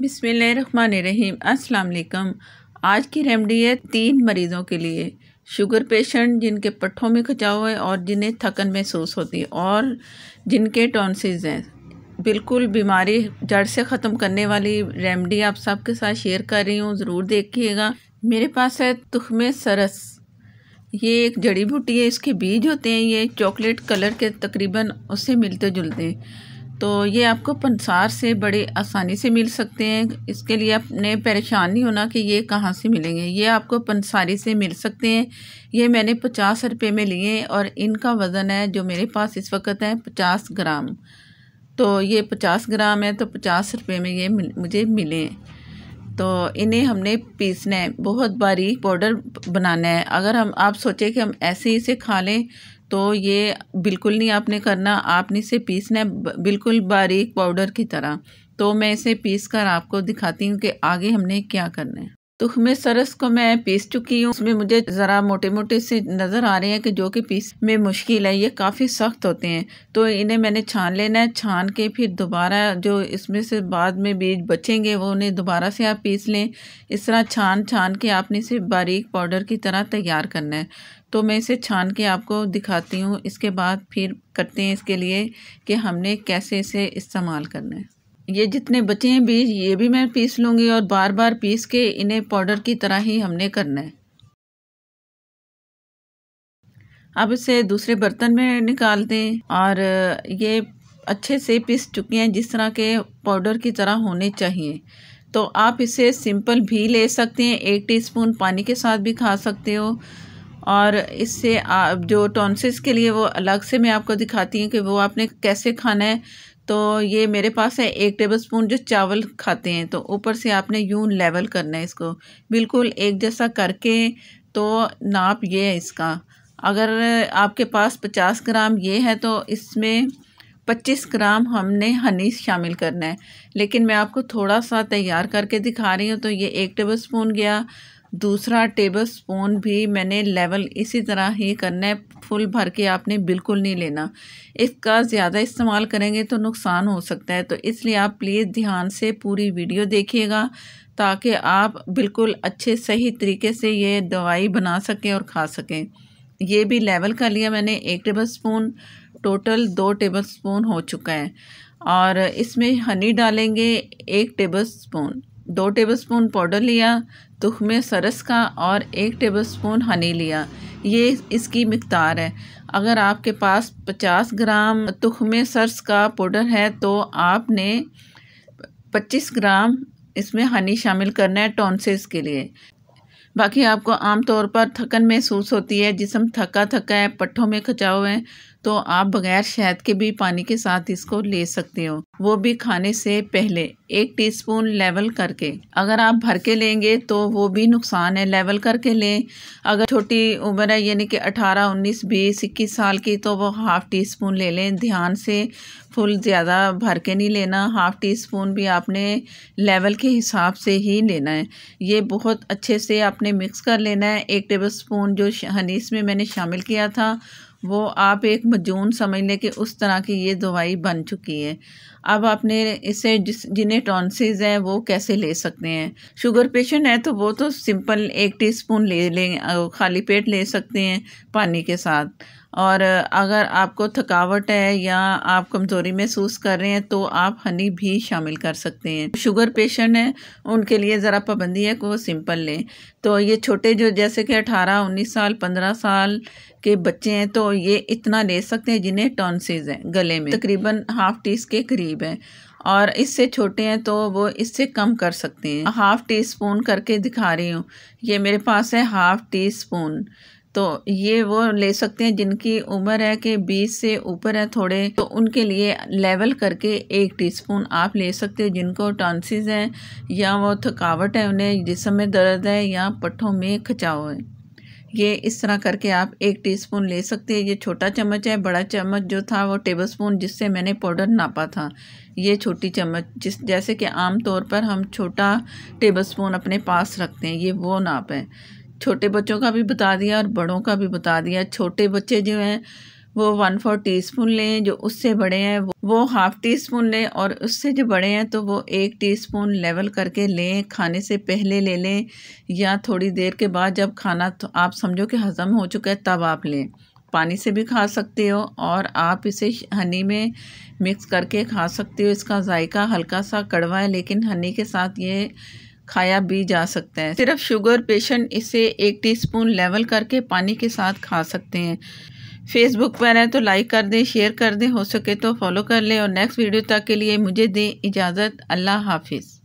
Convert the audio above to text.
बिस्मिल्लाहिर्रहमानिर्रहीम। अस्सलाम वालेकुम। आज की रेमेडी है 3 मरीज़ों के लिए। शुगर पेशेंट जिनके पट्ठों में खिंचाव है और जिन्हें थकन महसूस होती है और जिनके टॉन्सिल्स हैं। बिल्कुल बीमारी जड़ से ख़त्म करने वाली रेमेडी आप सबके साथ शेयर कर रही हूँ, ज़रूर देखिएगा। मेरे पास है तुख्मे सरस। ये एक जड़ी बूटी है, इसके बीज होते हैं ये चॉकलेट कलर के, तकरीबन उससे मिलते जुलते हैं। तो ये आपको पंसार से बड़े आसानी से मिल सकते हैं। इसके लिए आपने परेशान नहीं होना कि ये कहाँ से मिलेंगे। ये आपको पंसारी से मिल सकते हैं। ये मैंने 50 रुपये में लिए हैं और इनका वज़न है जो मेरे पास इस वक्त है 50 ग्राम। तो ये 50 ग्राम है तो 50 रुपये में ये मुझे मिले। तो इन्हें हमने पीसना है, बहुत बारीक पाउडर बनाना है। अगर आप सोचें कि हम ऐसे ही इसे खा लें तो ये बिल्कुल नहीं आपने करना, आपने इसे पीसना है बिल्कुल बारीक पाउडर की तरह। तो मैं इसे पीस कर आपको दिखाती हूँ कि आगे हमने क्या करना है। तुख्मे सरस को मैं पीस चुकी हूँ। उसमें मुझे ज़रा मोटे मोटे से नज़र आ रहे हैं कि जो कि पीस में मुश्किल है, ये काफ़ी सख्त होते हैं। तो इन्हें मैंने छान लेना है। छान के फिर दोबारा जो इसमें से बाद में बीज बचेंगे वो उन्हें दोबारा से आप पीस लें। इस तरह छान के आपने इसे बारीक पाउडर की तरह तैयार करना है। तो मैं इसे छान के आपको दिखाती हूँ। इसके बाद फिर करते हैं इसके लिए कि हमने कैसे इसे इस्तेमाल करना है। ये जितने बचे हैं बीज ये भी मैं पीस लूँगी और बार बार पीस के इन्हें पाउडर की तरह ही हमने करना है। अब इसे दूसरे बर्तन में निकाल दें और ये अच्छे से पीस चुके हैं जिस तरह के पाउडर की तरह होने चाहिए। तो आप इसे सिंपल भी ले सकते हैं, 1 टीस्पून पानी के साथ भी खा सकते हो। और इससे जो टॉन्सिल्स के लिए वो अलग से मैं आपको दिखाती हूँ कि वो आपने कैसे खाना है। तो ये मेरे पास है 1 टेबलस्पून जो चावल खाते हैं, तो ऊपर से आपने यूं लेवल करना है इसको बिल्कुल एक जैसा करके। तो नाप ये है इसका। अगर आपके पास 50 ग्राम ये है तो इसमें 25 ग्राम हमने हनी शामिल करना है। लेकिन मैं आपको थोड़ा सा तैयार करके दिखा रही हूँ। तो ये 1 टेबलस्पून गया। दूसरा टेबलस्पून भी मैंने लेवल इसी तरह ही करना है, फुल भर के आपने बिल्कुल नहीं लेना। इसका ज़्यादा इस्तेमाल करेंगे तो नुकसान हो सकता है। तो इसलिए आप प्लीज़ ध्यान से पूरी वीडियो देखिएगा ताकि आप बिल्कुल अच्छे सही तरीके से ये दवाई बना सकें और खा सकें। ये भी लेवल कर लिया मैंने 1 टेबलस्पून, टोटल 2 टेबलस्पून हो चुका है। और इसमें हनी डालेंगे 1 टेबलस्पून। 2 टेबलस्पून पाउडर लिया तुख्मे सरस का और 1 टेबलस्पून हनी लिया। ये इसकी मिक़दार है। अगर आपके पास 50 ग्राम तुख्मे सरस का पाउडर है तो आपने 25 ग्राम इसमें हनी शामिल करना है टॉन्सिल्स के लिए। बाकी आपको आम तौर पर थकन महसूस होती है, जिस्म थका थका है, पट्ठों में खिंचाव है, तो आप बगैर शहद के भी पानी के साथ इसको ले सकते हो, वो भी खाने से पहले 1 टीस्पून लेवल करके। अगर आप भर के लेंगे तो वो भी नुकसान है, लेवल करके लें। अगर छोटी उम्र है यानी कि 18, 19, 20, 21 साल की तो वो ½ टीस्पून ले लें ध्यान से। फुल ज़्यादा भर के नहीं लेना, ½ टीस्पून भी आपने लेवल के हिसाब से ही लेना है। ये बहुत अच्छे से आपने मिक्स कर लेना है। 1 टेबलस्पून जो हनी इसमें मैंने शामिल किया था वो आप एक मजून समझ लें कि उस तरह की ये दवाई बन चुकी है। अब आपने इसे जिन्हें टॉन्सिल्स हैं वो कैसे ले सकते हैं। शुगर पेशेंट है तो वो तो सिंपल 1 टीस्पून ले लें, खाली पेट ले सकते हैं पानी के साथ। और अगर आपको थकावट है या आप कमज़ोरी महसूस कर रहे हैं तो आप हनी भी शामिल कर सकते हैं। शुगर पेशेंट हैं उनके लिए ज़रा पाबंदी है कि वो सिंपल लें। तो ये छोटे जो जैसे कि 18, 19 साल, 15 साल के बच्चे हैं तो ये इतना ले सकते हैं जिन्हें टॉन्सिल्स हैं गले में, तकरीबन ½ टी के करीब है। और इससे छोटे हैं तो वो इससे कम कर सकते हैं। ½ टीस्पून करके दिखा रही हूँ। ये मेरे पास है ½ टीस्पून। तो ये वो ले सकते हैं जिनकी उम्र है कि 20 से ऊपर है थोड़े, तो उनके लिए लेवल करके 1 टीस्पून आप ले सकते हो। जिनको टॉन्सिल्स हैं या वो थकावट है, उन्हें जिस्म में दर्द है या पट्ठों में खिंचाव है, ये इस तरह करके आप 1 टीस्पून ले सकते हैं। ये छोटा चम्मच है, बड़ा चम्मच जो था वो टेबलस्पून जिससे मैंने पाउडर नापा था, ये छोटी चम्मच जैसे कि आम तौर पर हम छोटा टेबलस्पून अपने पास रखते हैं, ये वो नाप है। छोटे बच्चों का भी बता दिया और बड़ों का भी बता दिया। छोटे बच्चे जो हैं वो 1/4 टीस्पून लें। जो उससे बड़े हैं वो हाफ़ टी स्पून लें, और उससे जो बड़े हैं तो वो 1 टीस्पून लेवल करके लें। खाने से पहले ले लें या थोड़ी देर के बाद, जब खाना तो आप समझो कि हज़म हो चुका है तब आप लें। पानी से भी खा सकते हो और आप इसे हनी में मिक्स करके खा सकते हो। इसका जायका हल्का सा कड़वा है, लेकिन हनी के साथ ये खाया भी जा सकता है। सिर्फ शुगर पेशेंट इसे 1 टीस्पून लेवल करके पानी के साथ खा सकते हैं। फेसबुक पर है तो लाइक कर दें, शेयर कर दें, हो सके तो फॉलो कर लें। और नेक्स्ट वीडियो तक के लिए मुझे दें इजाज़त। अल्लाह हाफिज़।